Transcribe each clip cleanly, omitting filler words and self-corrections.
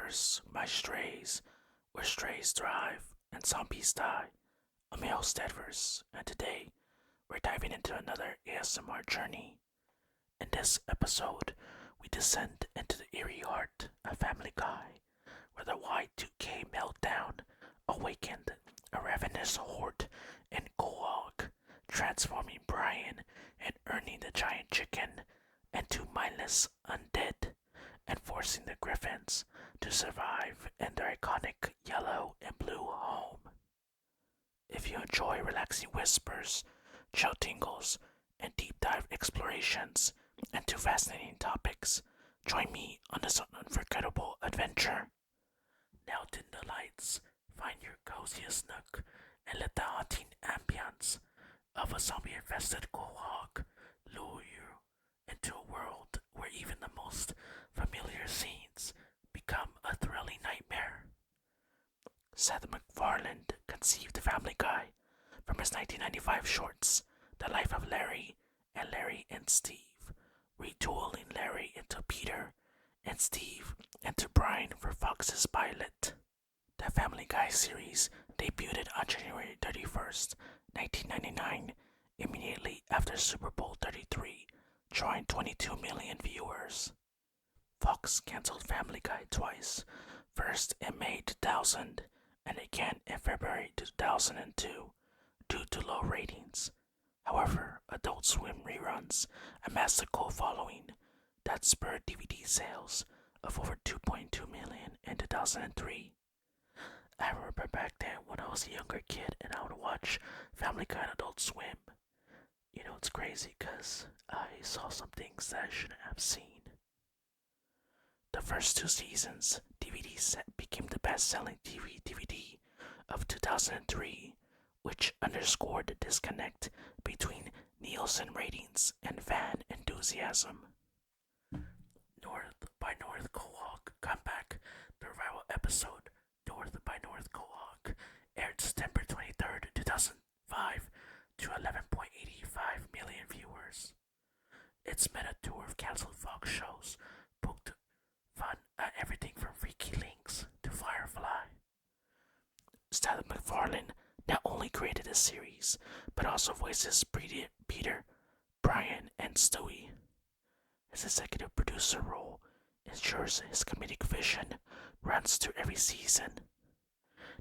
DeadVerse, my strays, where strays thrive and zombies die. I'm your host DeadVerse, and today we're diving into another ASMR journey. In this episode, we descend into the eerie heart of Family Guy, where the Y2K meltdown awakened a ravenous horde in Quahog, transforming Brian and earning the giant chicken into mindless undead and forcing the Griffins to survive in their iconic yellow and blue home. If you enjoy relaxing whispers, chill tingles, and deep dive explorations into fascinating topics, join me on this unforgettable adventure. Now dim the lights, find your coziest nook, and let the haunting ambience of a zombie-infested quahog lure you into a world where even the most familiar scenes become a thrilling nightmare. Seth MacFarlane conceived Family Guy from his 1995 shorts, The Life of Larry and Larry and Steve, retooling Larry into Peter and Steve into Brian for Fox's pilot. The Family Guy series debuted on January 31st, 1999, immediately after Super Bowl 33, drawing 22 million viewers. Fox canceled Family Guy twice, first in May 2000 and again in February 2002 due to low ratings. However, Adult Swim reruns amassed a cult following that spurred DVD sales of over 2.2 million in 2003. I remember back then when I was a younger kid and I would watch Family Guy and Adult Swim. You know, it's crazy because I saw some things that I shouldn't have seen. The first two seasons, DVD set became the best-selling TV DVD of 2003, which underscored the disconnect between Nielsen ratings and fan enthusiasm. North by North Quahog Comeback, the revival episode North by North Quahog aired September 23rd, 2005 to 11.85 million viewers. Its meta tour of cancelled Fox shows booked fun at everything from Freaky Links to Firefly. Seth MacFarlane not only created the series, but also voices Peter, Brian, and Stewie. His executive producer role ensures his comedic vision runs through every season.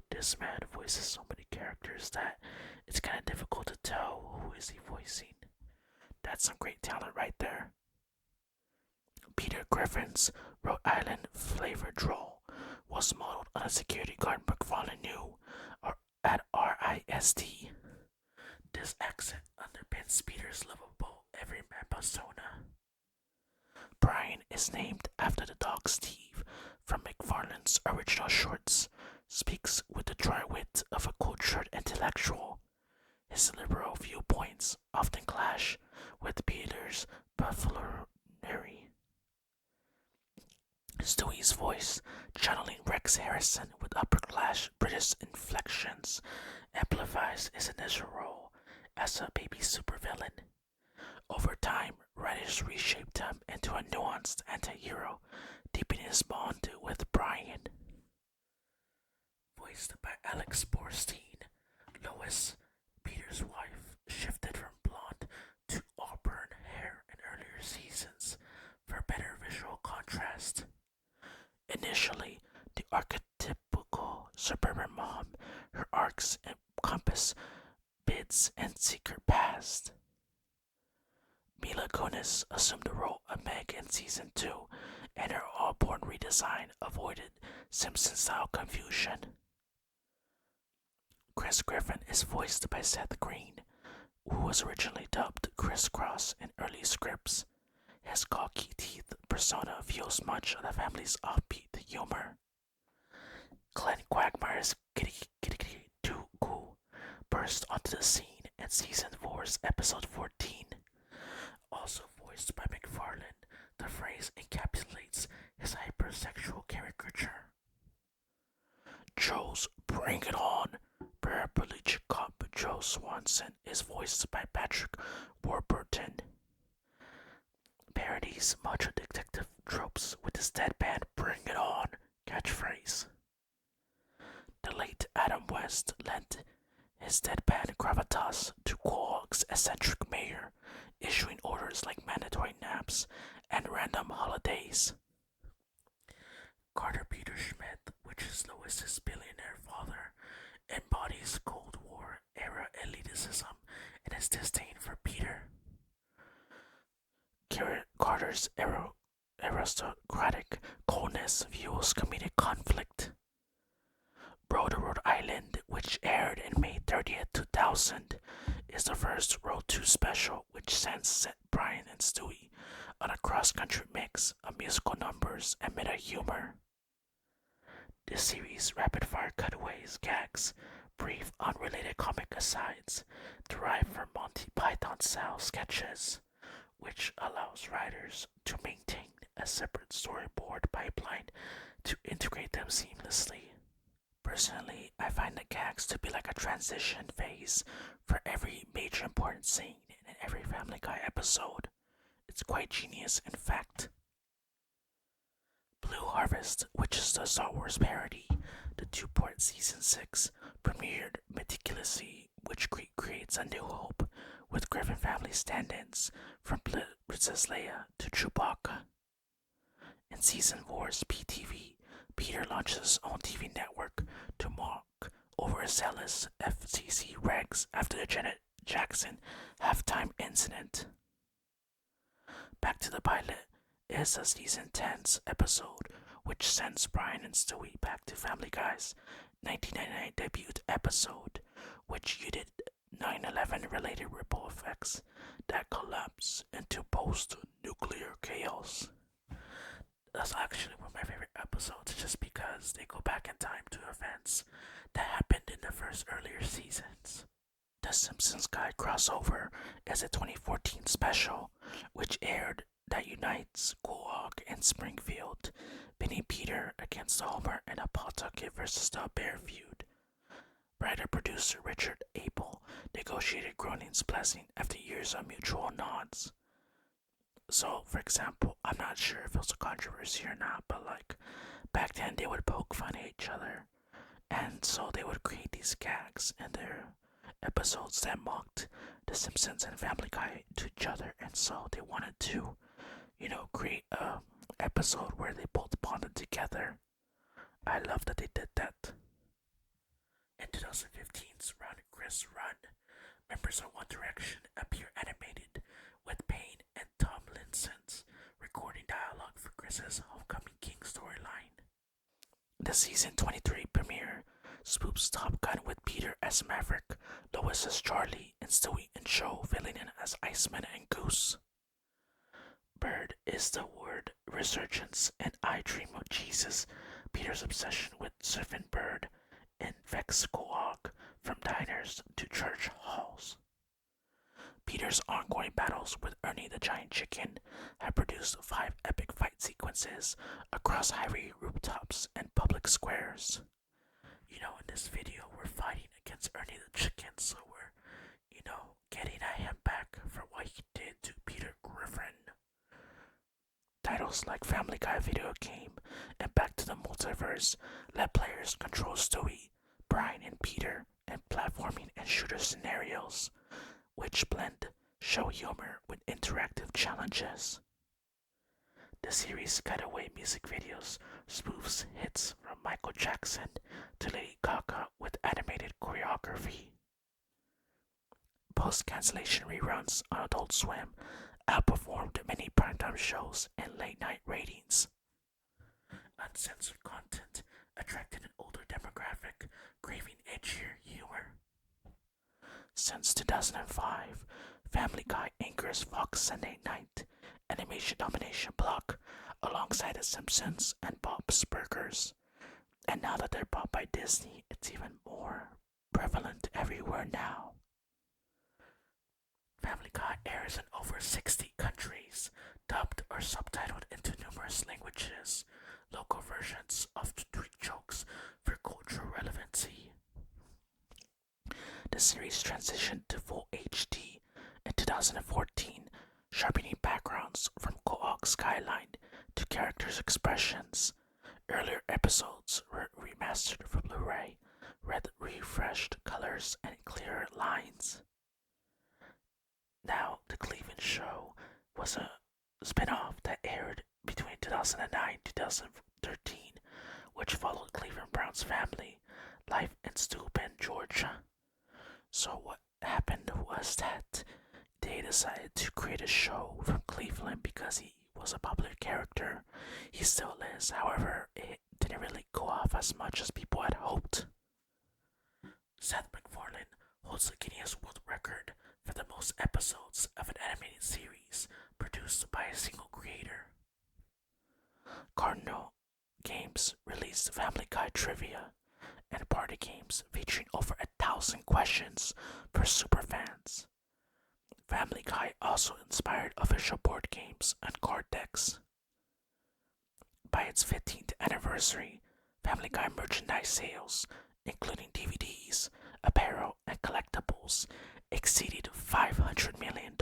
This man voices so many characters that it's kind of difficult to tell who is he voicing. That's some great talent right there. Peter Griffin's Rhode Island flavored drawl was modeled on a security guard McFarlane knew at RISD. This accent underpins Peter's lovable everyman persona. Brian is named after the dog Steve from McFarlane's original shorts, speaks with the dry wit of a cultured intellectual. His liberal viewpoints often clash with Peter's buffoonery. Stewie's voice, channeling Rex Harrison with upper-class British inflections, amplifies his initial role as a baby supervillain. Over time, writers reshaped him into a nuanced anti-hero, deepening his bond with Brian. Voiced by Alex Borstein, Lois, Peter's wife, shifted from blonde to auburn hair in earlier seasons for better visual contrast. Initially, the archetypical suburban mom, her arcs encompass bids and secret past. Mila Kunis assumed the role of Meg in season 2, and her all-born redesign avoided Simpson-style confusion. Chris Griffin is voiced by Seth Green, who was originally dubbed Criss Cross in early scripts. His gawky teeth persona fuels much of the family's offbeat humor. Glenn Quagmire's Kitty Too Cool burst onto the scene in season 4's episode 14. Also voiced by MacFarlane, the phrase encapsulates his hypersexual caricature. Joe's Bring It On, paraplegic cop Joe Swanson is voiced by Patrick Warburton. Parodies macho detective tropes with his deadpan Bring It On catchphrase. his deadpan gravitas to Quahog's eccentric mayor, issuing orders like mandatory naps and random holidays. Carter Peter Schmidt, which is Lois's billionaire father, embodies Cold War era elitism and his disdain for Peter. Carter's aristocratic coldness fuels comedic conflict. Road to Rhode Island, which aired in May 30th, 2000, is the first Road 2 special which sends Brian and Stewie on a cross-country mix of musical numbers and meta-humor. This series' rapid-fire cutaways, gags, brief unrelated comic asides derived from Monty Python-style sketches, which allows writers to maintain a separate storyboard pipeline to integrate them seamlessly. Personally, I find the gags to be like a transition phase for every major important scene in every Family Guy episode. It's quite genius, in fact. Blue Harvest, which is the Star Wars parody, the two-part season 6, premiered meticulously, which creates a new hope with Griffin family stand-ins from Princess Leia to Chewbacca. In season 4's PTV, Peter launches his own TV network to mock overzealous FCC regs after the Janet Jackson halftime incident. Back to the Pilot is a season 10's episode which sends Brian and Stewie back to Family Guy's 1999 debut episode, which yielded 9/11 related ripple effects that collapse into post-nuclear chaos. That's actually one of my favorite episodes just because they go back in time to events that happened in the first earlier seasons. The Simpsons Guy crossover is a 2014 special which aired that unites Quahog and Springfield, pitting Peter against Homer in a Pawtucket versus the Bear feud. Writer-producer Richard Abel negotiated Groening's blessing after years of mutual nods. So, for example, I'm not sure if it was a controversy or not, but like back then they would poke fun at each other, and so they would create these gags in their episodes that mocked The Simpsons and Family Guy to each other, and so they wanted to, create a episode where they both bonded together. I love that they did that. In 2015's Run Chris Run, members of One Direction appear animated with Payne and Tomlinson's recording dialogue for Chris's Homecoming King storyline. The season 23 premiere spoops Top Gun with Peter as Maverick, Lois as Charlie, and Stewie and Joe filling in as Iceman and Goose. Bird is the word resurgence, and I Dream of Jesus, Peter's obsession with surfing Bird, infects Quahog from diners to church halls. Peter's ongoing battles with Ernie the Giant Chicken have produced 5 epic fight sequences across highway rooftops and public squares. In this video we're fighting against Ernie the Chicken, so we're, getting at him back for what he did to Peter Griffin. Titles like Family Guy video game and Back to the Multiverse let players control Stewie, Brian, and Peter in platforming and shooter scenarios, which blend show humor with interactive challenges. The series' cutaway music videos spoofs hits from Michael Jackson to Lady Gaga with animated choreography. Post-cancellation reruns on Adult Swim outperformed many primetime shows in late-night ratings. Uncensored content attracted an older demographic craving edgier humor. Since 2005, Family Guy anchors Fox Sunday Night animation domination block alongside The Simpsons and Bob's Burgers. And now that they're bought by Disney, it's even more prevalent everywhere now. Family Guy airs in over 60 countries, dubbed or subtitled into numerous languages, local versions of street jokes for cultural relevancy. The series transitioned to full HD in 2014, sharpening backgrounds from Quahog's skyline to characters' expressions. Earlier episodes were remastered for Blu-ray, with refreshed colors and clearer lines. Now, The Cleveland Show was a spin-off that aired between 2009 and 2013, which followed Cleveland Brown's family life in Steuben, Georgia. So what happened was that they decided to create a show from Cleveland because he was a popular character. He still is, however, it didn't really go off as much as people had hoped. Seth MacFarlane holds the Guinness World Record for the most episodes of an animated series produced by a single creator. Cardinal Games released Family Guy Trivia and party games featuring over 1,000 questions for superfans. Family Guy also inspired official board games and card decks. By its 15th anniversary, Family Guy merchandise sales, including DVDs, apparel, and collectibles, exceeded $500 million.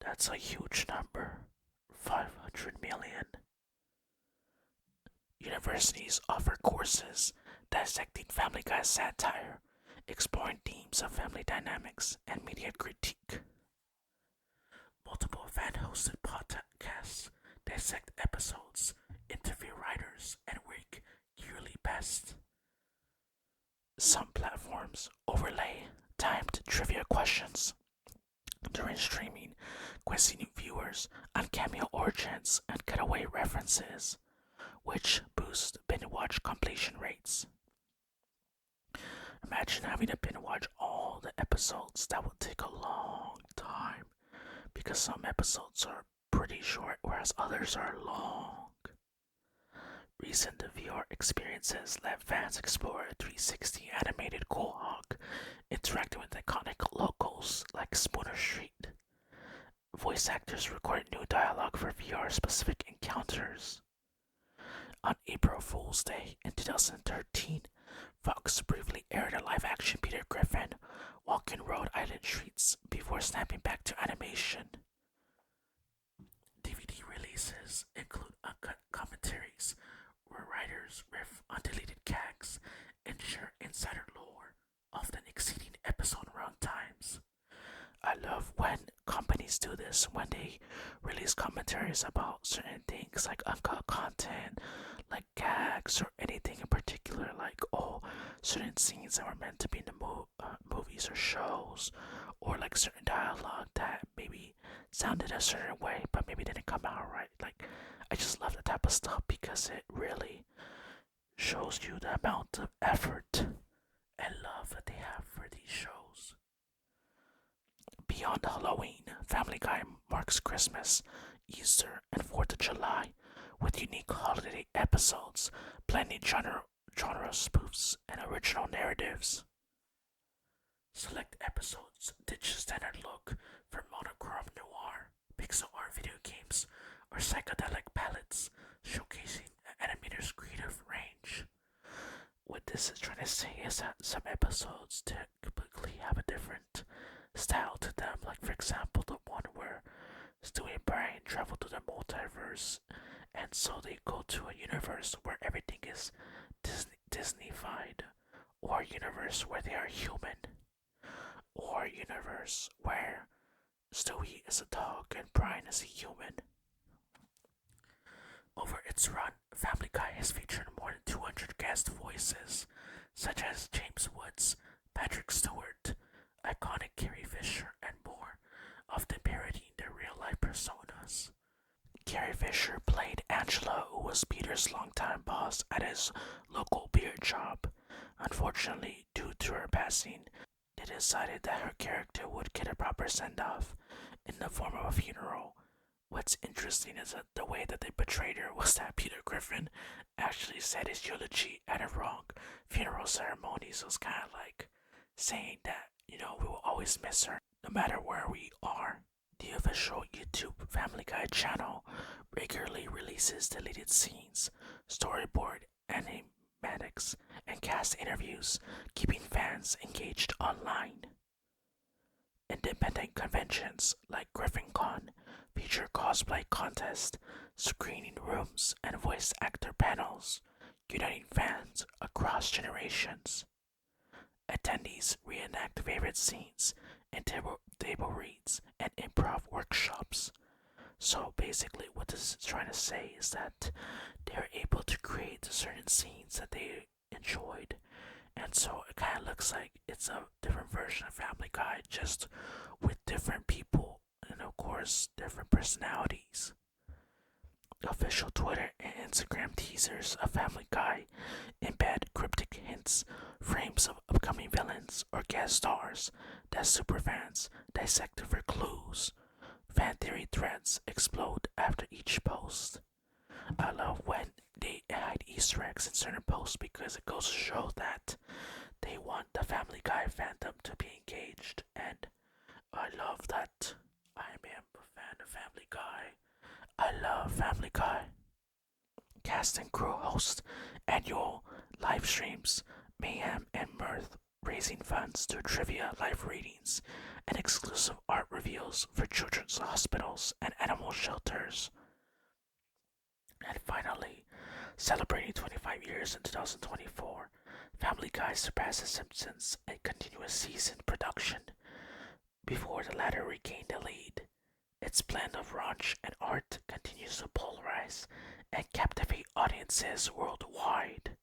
That's a huge number. 500 million. Universities offer courses dissecting Family Guy satire, exploring themes of family dynamics and media critique. Multiple fan-hosted podcasts dissect episodes, interview writers, and rank yearly best. Some platforms overlay timed trivia questions during streaming, quizzing viewers on cameo origins and cutaway references, which boost binge-watch completion rates. Imagine having to binge-watch all the episodes. That would take a long time, because some episodes are pretty short, whereas others are long. Recent VR experiences let fans explore a 360 animated Quahog, interacting with iconic locals like Spooner Street. Voice actors record new dialogue for VR-specific encounters. On April Fool's Day in 2013, Fox briefly aired a live-action Peter Griffin walking Rhode Island streets before snapping back to animation. DVD releases include uncut commentaries where writers riff on deleted gags and share insider lore, often exceeding episode run times. I love when companies do this, when they release commentaries about certain things like uncut content, like gags or anything in particular, like certain scenes that were meant to be in the movies or shows, or like certain dialogue that maybe sounded a certain way but maybe didn't come out right. Like, I just love that type of stuff because it really shows you the amount of effort and love that they have for these shows. Beyond Halloween, Family Guy marks Christmas, Easter, and 4th of July with unique holiday episodes, blending genre spoofs and original narratives. Select episodes ditch standard look for monochrome noir, pixel art video games, or psychedelic palettes, showcasing an animator's creative range. What this is trying to say is that some episodes typically have a different style to them. Like, for example, the one where Stewie and Brian travel to the multiverse, and so they go to a universe where everything is Disney-fied, or a universe where they are human, or a universe where Stewie is a dog and Brian is a human. Over its run, Family Guy has featured more than 200 guest voices, such as James Woods, Patrick Stewart, iconic Carrie Fisher, and more, often parodying their real-life personas. Carrie Fisher played Angela, who was Peter's longtime boss at his local beer shop. Unfortunately, due to her passing, they decided that her character would get a proper send-off in the form of a funeral. What's interesting is that the way that they portrayed her was that Peter Griffin actually said his eulogy at a wrong funeral ceremony, so it's kind of like saying that, we will always miss her no matter where we are. The official YouTube Family Guy channel regularly releases deleted scenes, storyboard animatics, and cast interviews, keeping fans engaged online. Independent conventions like GriffinCon feature cosplay contests, screening rooms, and voice actor panels, uniting fans across generations. Attendees reenact favorite scenes in table reads and improv workshops. So basically, what this is trying to say is that they're able to create certain scenes that they enjoyed, and so it kind of looks like it's a different version of Family Guy, just with different people and, of course, different personalities. Official Twitter and Instagram teasers of Family Guy embed cryptic hints, frames of upcoming villains or guest stars that superfans dissect for clues. Fan theory threads explode after each post. I love when they hide Easter eggs in certain posts because it goes to show that they want the Family Guy fandom to be engaged, and I love that. I am a fan of Family Guy. I love Family Guy. Cast and crew host annual live streams, mayhem and mirth, raising funds to trivia, live readings, and exclusive art reveals for children's hospitals and animal shelters. And finally, celebrating 25 years in 2024, Family Guy surpasses Simpsons in continuous season production before the latter regained the lead. Its blend of raunch and art continues to polarize and captivate audiences worldwide.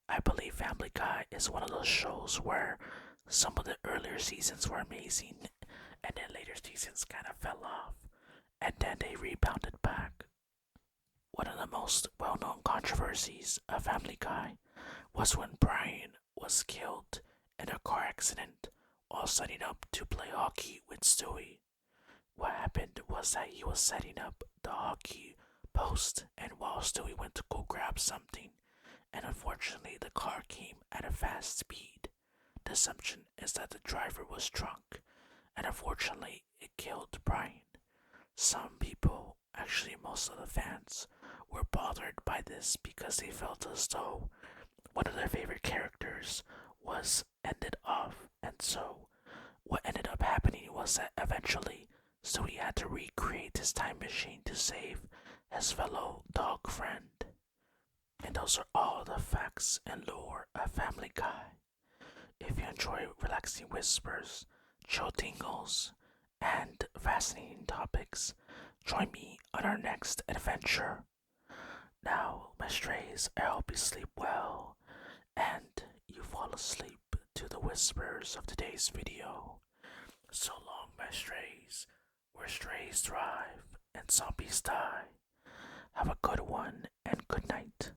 I believe Family Guy is one of those shows where some of the earlier seasons were amazing and then later seasons kind of fell off and then they rebounded back. One of the most well known controversies of Family Guy was when Brian was killed in a car accident while setting up to play hockey with Stewie. What happened was that he was setting up the hockey post, and while Stewie went to go grab something, and unfortunately the car came at a fast speed. The assumption is that the driver was drunk, and unfortunately it killed Brian. Some people, actually most of the fans, were bothered by this because they felt as though one of their favorite characters was ended off, and so what ended up happening was that eventually Stewie had to recreate his time machine to save his fellow dog friend. And those are all the facts and lore of Family Guy. If you enjoy relaxing whispers, chill tingles, and fascinating topics, join me on our next adventure. Now, my strays, I hope you sleep well and you fall asleep to the whispers of today's video. So long, my strays, where strays thrive and zombies die. Have a good one and good night.